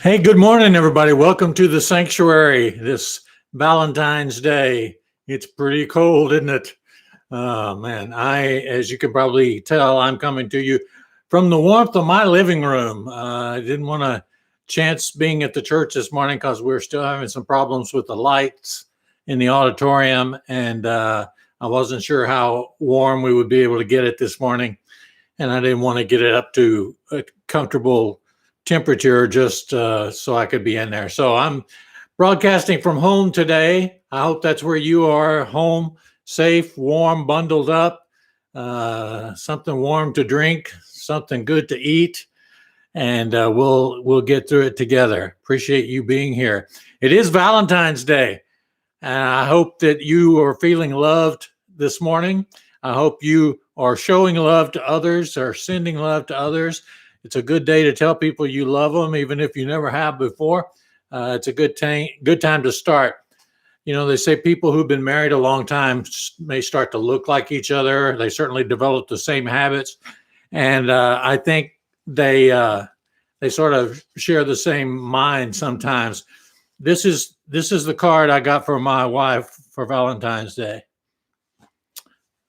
Hey, good morning, everybody. Welcome to the sanctuary this Valentine's Day. It's pretty cold, isn't it? Man, as you can probably tell, I'm coming to you from the warmth of my living room. I didn't want to chance being at the church this morning because we're still having some problems with the lights in the auditorium, and I wasn't sure how warm we would be able to get it this morning, and I didn't want to get it up to a comfortable temperature just so I could be in there. So I'm broadcasting from home today. I hope that's where you are, home, safe, warm, bundled up, something warm to drink, something good to eat, and we'll get through it together. Appreciate you being here. It is Valentine's Day, and I hope that you are feeling loved this morning. I hope you are showing love to others or sending love to others. It's a good day to tell people you love them, even if you never have before. It's a good time to start. You know, they say people who've been married a long time may start to look like each other. They certainly develop the same habits, and I think they sort of share the same mind sometimes. This is the card I got for my wife for Valentine's Day.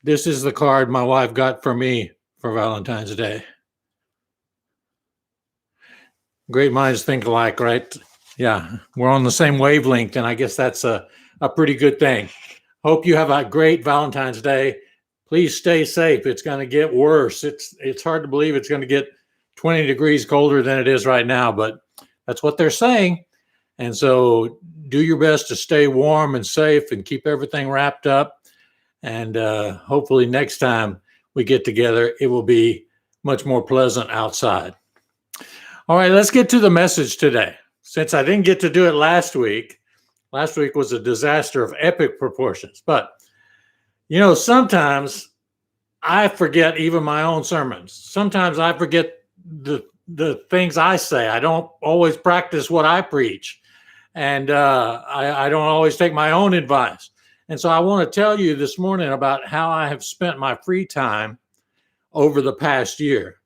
This is the card my wife got for me for Valentine's Day. Great minds think alike, right? Yeah, we're on the same wavelength, and I guess that's a pretty good thing. Hope you have a great Valentine's Day. Please stay safe. It's going to get worse. It's hard to believe it's going to get 20 degrees colder than it is right now, but that's what they're saying. And so do your best to stay warm and safe and keep everything wrapped up. And hopefully next time we get together, it will be much more pleasant outside. All right, let's get to the message today. Since I didn't get to do it last week was a disaster of epic proportions. But, you know, sometimes I forget even my own sermons. Sometimes I forget the things I say. I don't always practice what I preach. And I don't always take my own advice. And so I want to tell you this morning about how I have spent my free time over the past year.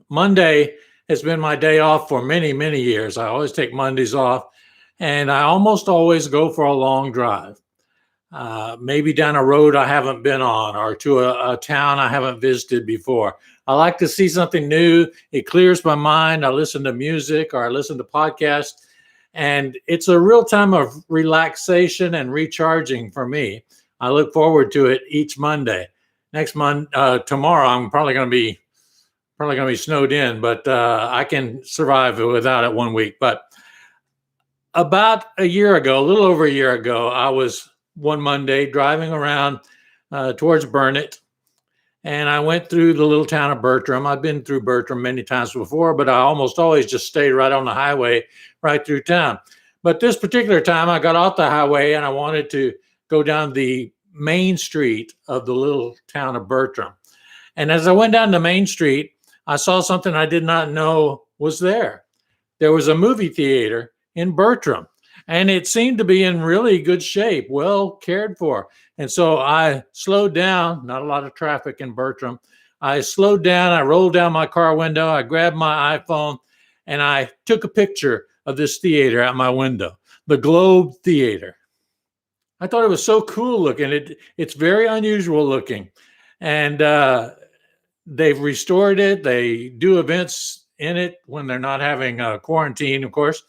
Monday has been my day off for many, many years. I always take Mondays off, and I almost always go for a long drive, maybe down a road I haven't been on or to a town I haven't visited before. I like to see something new. It clears my mind. I listen to music or I listen to podcasts, and it's a real time of relaxation and recharging for me. I look forward to it each Monday. Tomorrow, I'm probably going to be snowed in, but I can survive without it 1 week. But about a little over a year ago, I was one Monday driving around towards Burnett, and I went through the little town of Bertram. I've been through Bertram many times before, but I almost always just stayed right on the highway right through town. But this particular time, I got off the highway and I wanted to go down the main street of the little town of Bertram. And as I went down the main street, I saw something I did not know was there. There was a movie theater in Bertram, and it seemed to be in really good shape, well cared for. And so I slowed down, not a lot of traffic in Bertram. I slowed down, I rolled down my car window, I grabbed my iPhone, and I took a picture of this theater out my window, the Globe Theater. I thought it was so cool looking. It's very unusual looking. And they've restored it. They do events in it when they're not having a quarantine, of course.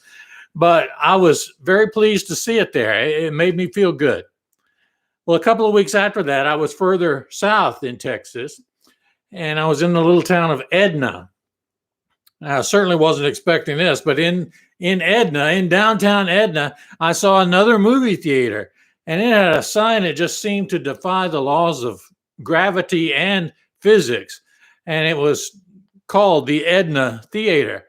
But I was very pleased to see it there. It made me feel good. Well, a couple of weeks after that, I was further south in Texas, and I was in the little town of Edna. I certainly wasn't expecting this, but in downtown Edna, I saw another movie theater, and it had a sign that just seemed to defy the laws of gravity and physics. And it was called the Edna Theater.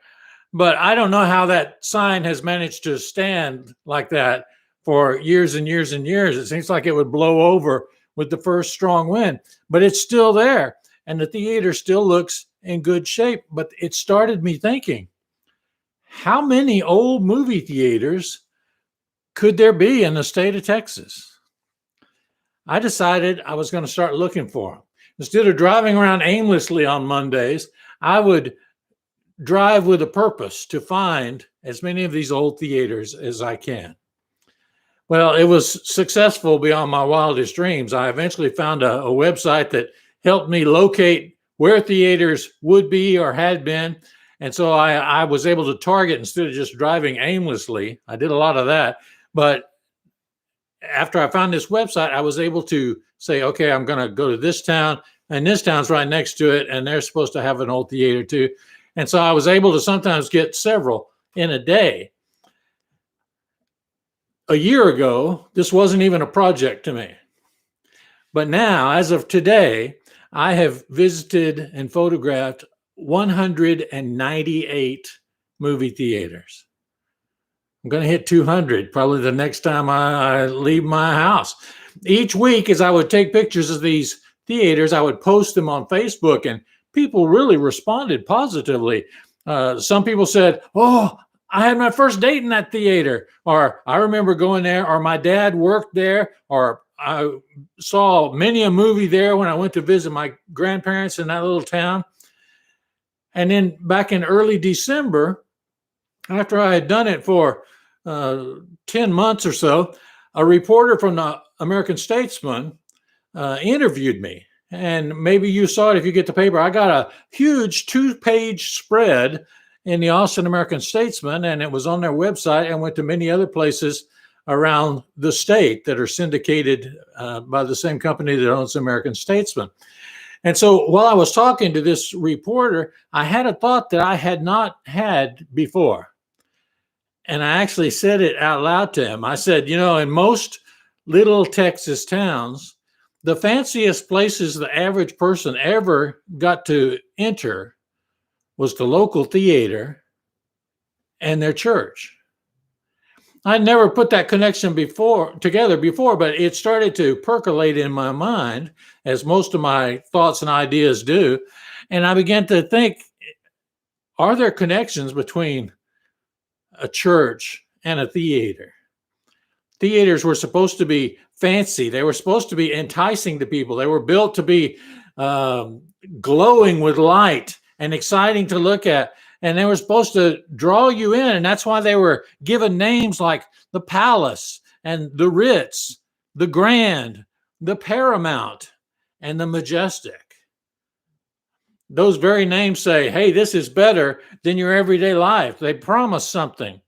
But I don't know how that sign has managed to stand like that for years and years and years. It seems like it would blow over with the first strong wind, but it's still there. And the theater still looks in good shape. But it started me thinking, how many old movie theaters could there be in the state of Texas? I decided I was going to start looking for them. Instead of driving around aimlessly on Mondays, I would drive with a purpose to find as many of these old theaters as I can. Well, it was successful beyond my wildest dreams. I eventually found a website that helped me locate where theaters would be or had been. And so I was able to target instead of just driving aimlessly. I did a lot of that. But after I found this website, I was able to say, okay, I'm going to go to this town, and this town's right next to it, and they're supposed to have an old theater too. And so I was able to sometimes get several in a day. A year ago, this wasn't even a project to me. But now, as of today, I have visited and photographed 198 movie theaters. I'm going to hit 200 probably the next time I leave my house. Each week, as I would take pictures of these theaters, I would post them on Facebook, and people really responded positively. Some people said, "Oh, I had my first date in that theater," or "I remember going there," or "My dad worked there," or "I saw many a movie there when I went to visit my grandparents in that little town." And then back in early December, after I had done it for 10 months or so, a reporter from the American Statesman interviewed me. And maybe you saw it if you get the paper. I got a huge 2-page spread in the Austin American Statesman, and it was on their website and went to many other places around the state that are syndicated by the same company that owns American Statesman. And so while I was talking to this reporter, I had a thought that I had not had before. And I actually said it out loud to him. I said, in most little Texas towns, the fanciest places the average person ever got to enter was the local theater and their church. I never put that connection together before, but it started to percolate in my mind, as most of my thoughts and ideas do. And I began to think, are there connections between a church and a theater? Theaters were supposed to be fancy. They were supposed to be enticing to people. They were built to be glowing with light and exciting to look at. And they were supposed to draw you in. And that's why they were given names like the Palace and the Ritz, the Grand, the Paramount, and the Majestic. Those very names say, hey, this is better than your everyday life. They promise something.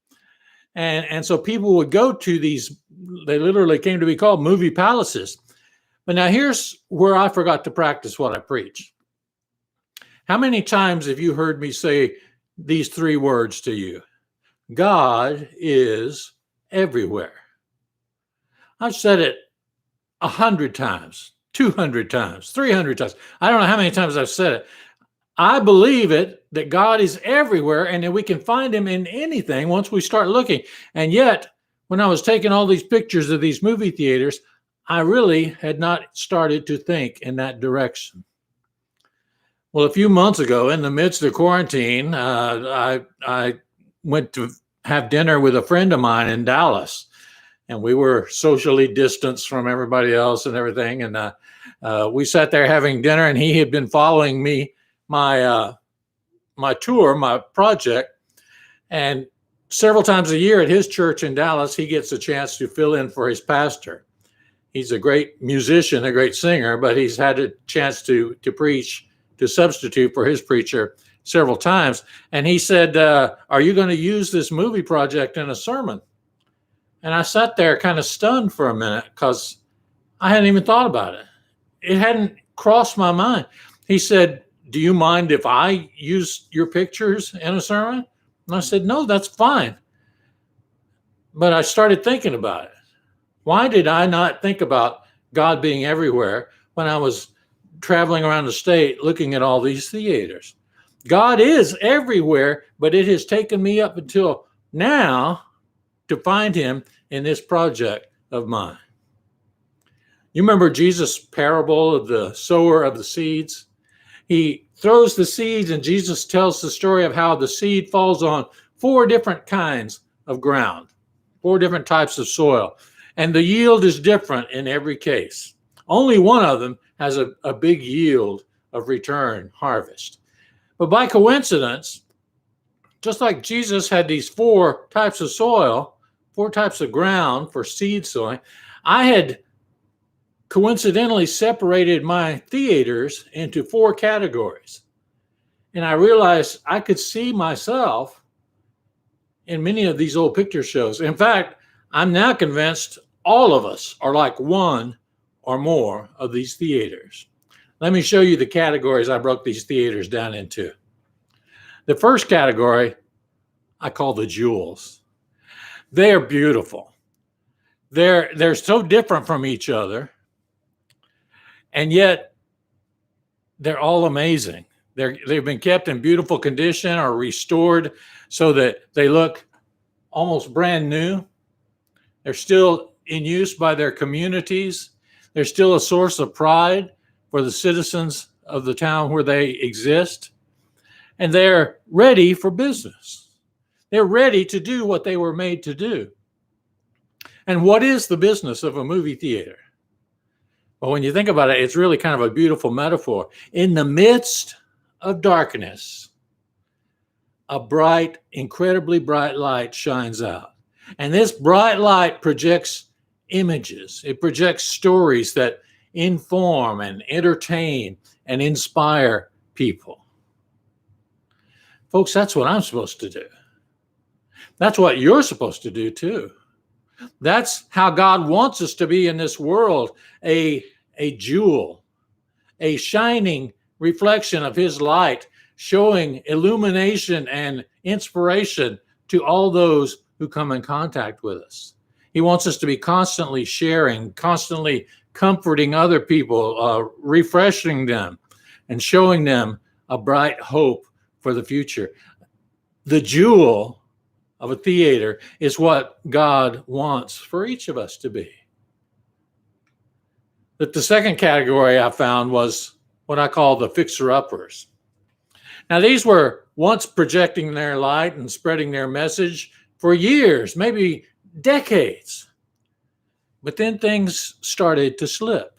And so people would go to these, they literally came to be called movie palaces. But now here's where I forgot to practice what I preach. How many times have you heard me say these 3 words to you? God is everywhere. I've said it 100 times, 200 times, 300 times. I don't know how many times I've said it. I believe it, that God is everywhere and that we can find him in anything once we start looking. And yet, when I was taking all these pictures of these movie theaters, I really had not started to think in that direction. Well, a few months ago, in the midst of quarantine, I went to have dinner with a friend of mine in Dallas. And we were socially distanced from everybody else and everything. And we sat there having dinner, and he had been following me, my tour, my project. And several times a year at his church in Dallas, he gets a chance to fill in for his pastor. He's a great musician, a great singer, but he's had a chance to preach, to substitute for his preacher several times. And he said, are you going to use this movie project in a sermon? And I sat there kind of stunned for a minute because I hadn't even thought about it. It hadn't crossed my mind. He said, do you mind if I use your pictures in a sermon? And I said, no, that's fine. But I started thinking about it. Why did I not think about God being everywhere when I was traveling around the state looking at all these theaters? God is everywhere, but it has taken me up until now to find him in this project of mine. You remember Jesus' parable of the sower of the seeds? He throws the seeds, and Jesus tells the story of how the seed falls on 4 different kinds of ground, 4 different types of soil. And the yield is different in every case. Only one of them has a big yield of return harvest. But by coincidence, just like Jesus had these 4 types of soil, 4 types of ground for seed sowing, I had coincidentally separated my theaters into 4 categories. And I realized I could see myself in many of these old picture shows. In fact, I'm now convinced all of us are like one or more of these theaters. Let me show you the categories I broke these theaters down into. The first category I call the jewels. They're beautiful. They're so different from each other, and yet they're all amazing. They've been kept in beautiful condition or restored so that they look almost brand new. They're still in use by their communities. They're still a source of pride for the citizens of the town where they exist. And they're ready for business. They're ready to do what they were made to do. And what is the business of a movie theater? Well, when you think about it, it's really kind of a beautiful metaphor. In the midst of darkness, a bright, incredibly bright light shines out. And this bright light projects images. It projects stories that inform and entertain and inspire people. Folks, that's what I'm supposed to do. That's what you're supposed to do too. That's how God wants us to be in this world, a jewel, a shining reflection of his light, showing illumination and inspiration to all those who come in contact with us. He wants us to be constantly sharing, constantly comforting other people, refreshing them, and showing them a bright hope for the future. The jewel of a theater is what God wants for each of us to be. But the second category I found was what I call the fixer-uppers. Now, these were once projecting their light and spreading their message for years, maybe decades. But then things started to slip.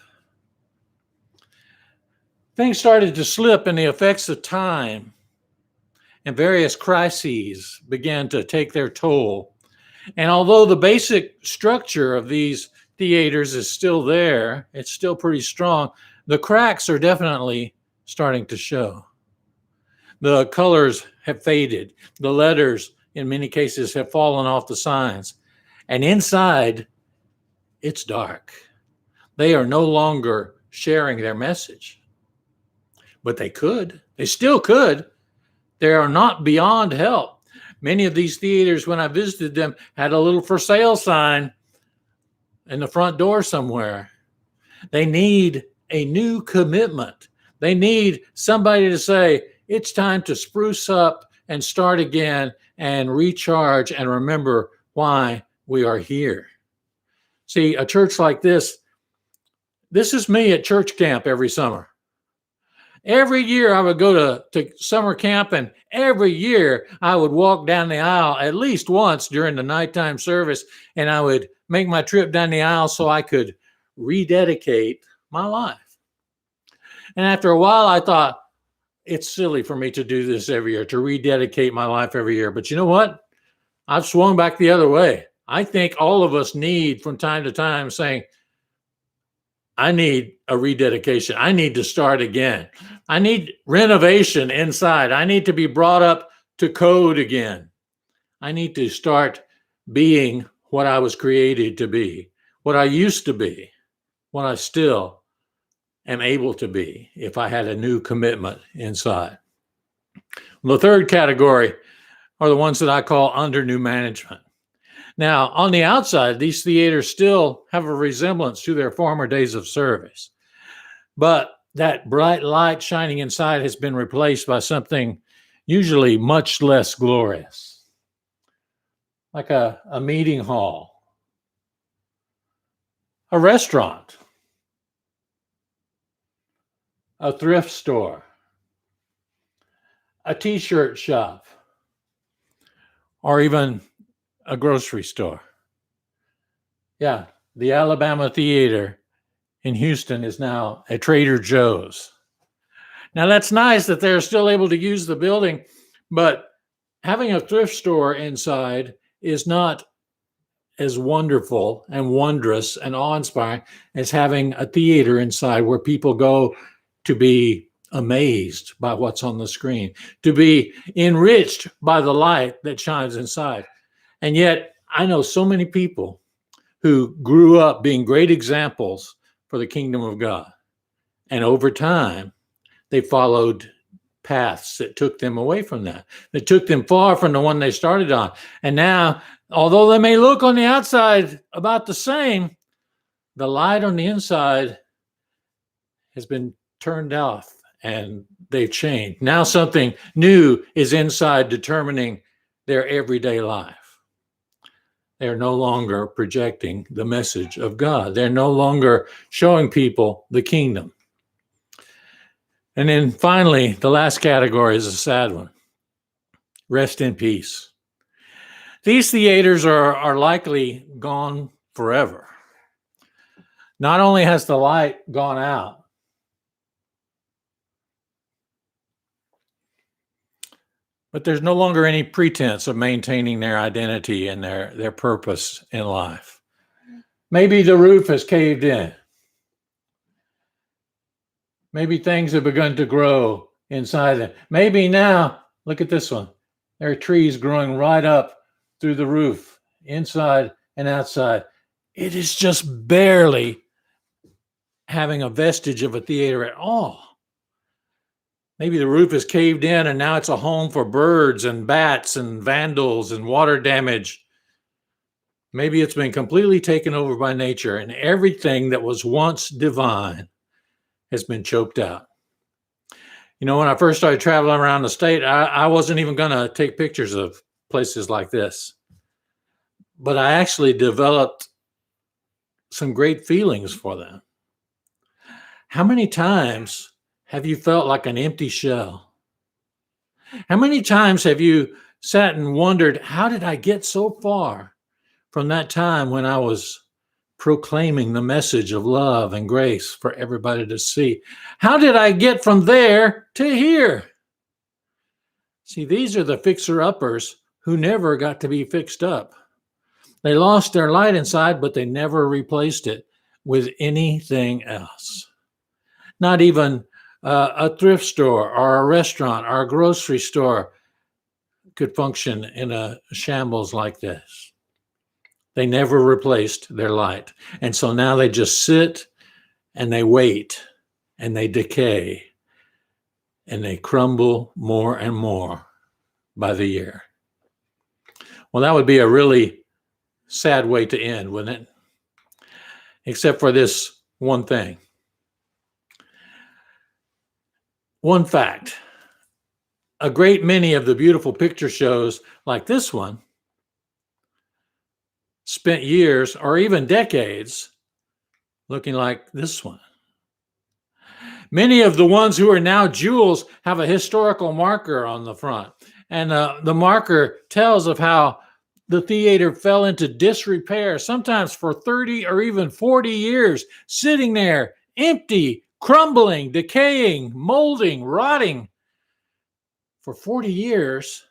Things started to slip, and the effects of time and various crises began to take their toll. And although the basic structure of these theaters is still there, it's still pretty strong, the cracks are definitely starting to show. The colors have faded. The letters, in many cases, have fallen off the signs. And inside, it's dark. They are no longer sharing their message. But they could. They still could. They are not beyond help. Many of these theaters, when I visited them, had a little for sale sign in the front door somewhere. They need a new commitment. They need somebody to say, it's time to spruce up and start again and recharge and remember why we are here. See, a church like this is me at church camp every summer. Every year I would go to summer camp, and every year I would walk down the aisle at least once during the nighttime service, and I would make my trip down the aisle so I could rededicate my life. And after a while, I thought, it's silly for me to do this every year, to rededicate my life every year. But you know what? I've swung back the other way. I think all of us need from time to time saying, I need a rededication. I need to start again. I need renovation inside. I need to be brought up to code again. I need to start being what I was created to be, what I used to be, what I still am able to be if I had a new commitment inside. The third category are the ones that I call under new management. Now, on the outside, these theaters still have a resemblance to their former days of service. But that bright light shining inside has been replaced by something usually much less glorious, like a meeting hall, a restaurant, a thrift store, a t-shirt shop, or even a grocery store. Yeah, the Alabama Theater in Houston is now a Trader Joe's. Now, that's nice that they're still able to use the building, but having a thrift store inside is not as wonderful and wondrous and awe-inspiring as having a theater inside where people go to be amazed by what's on the screen, to be enriched by the light that shines inside. And yet, I know so many people who grew up being great examples for the kingdom of God. And over time, they followed paths that took them away from that, that took them far from the one they started on. And now, although they may look on the outside about the same, the light on the inside has been turned off and they've changed. Now something new is inside determining their everyday life. They're no longer projecting the message of God. They're no longer showing people the kingdom. And then finally, the last category is a sad one. Rest in peace. These theaters are likely gone forever. Not only has the light gone out, but there's no longer any pretense of maintaining their identity and their purpose in life. Maybe the roof has caved in. Maybe things have begun to grow inside them. Maybe now, look at this one. There are trees growing right up through the roof, inside and outside. It is just barely having a vestige of a theater at all. Maybe the roof is caved in and now it's a home for birds and bats and vandals and water damage. Maybe it's been completely taken over by nature and everything that was once divine has been choked out. You know, when I first started traveling around the state, I wasn't even going to take pictures of places like this. But I actually developed some great feelings for them. How many times have you felt like an empty shell? How many times have you sat and wondered, how did I get so far from that time when I was proclaiming the message of love and grace for everybody to see? How did I get from there to here? See, these are the fixer-uppers who never got to be fixed up. They lost their light inside, but they never replaced it with anything else. Not even a thrift store or a restaurant or a grocery store could function in a shambles like this. They never replaced their light. And so now they just sit and they wait and they decay and they crumble more and more by the year. Well, that would be a really sad way to end, wouldn't it? Except for this one thing. One fact. A great many of the beautiful picture shows like this one spent years or even decades looking like this one. Many of the ones who are now jewels have a historical marker on the front. And the marker tells of how the theater fell into disrepair, sometimes for 30 or even 40 years, sitting there empty, crumbling, decaying, molding, rotting for 40 years.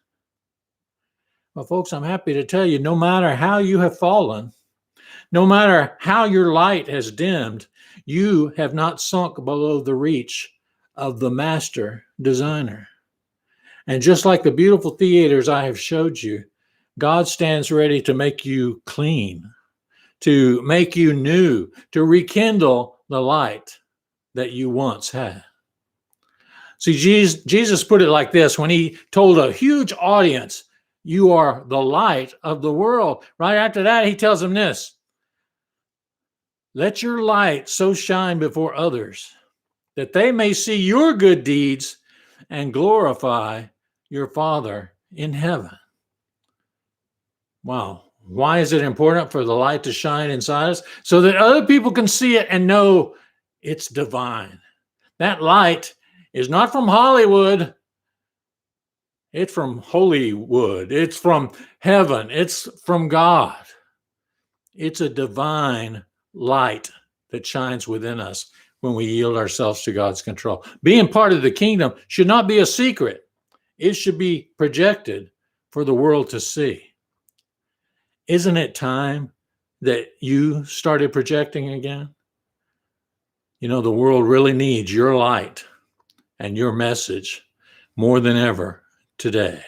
Well, folks, I'm happy to tell you, no matter how you have fallen, no matter how your light has dimmed, you have not sunk below the reach of the master designer. And just like the beautiful theaters I have showed you, God stands ready to make you clean, to make you new, to rekindle the light that you once had. See, Jesus put it like this when he told a huge audience, you are the light of the world. Right after that, he tells them this, let your light so shine before others that they may see your good deeds and glorify your Father in heaven. Wow. Why is it important for the light to shine inside us? So that other people can see it and know it's divine. That light is not from Hollywood. It's from Holywood. It's from heaven. It's from God. It's a divine light that shines within us when we yield ourselves to God's control. Being part of the kingdom should not be a secret. It should be projected for the world to see. Isn't it time that you started projecting again? You know, the world really needs your light and your message more than ever today.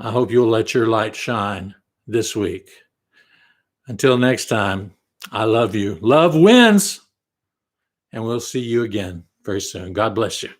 I hope you'll let your light shine this week. Until next time, I love you. Love wins. And we'll see you again very soon. God bless you.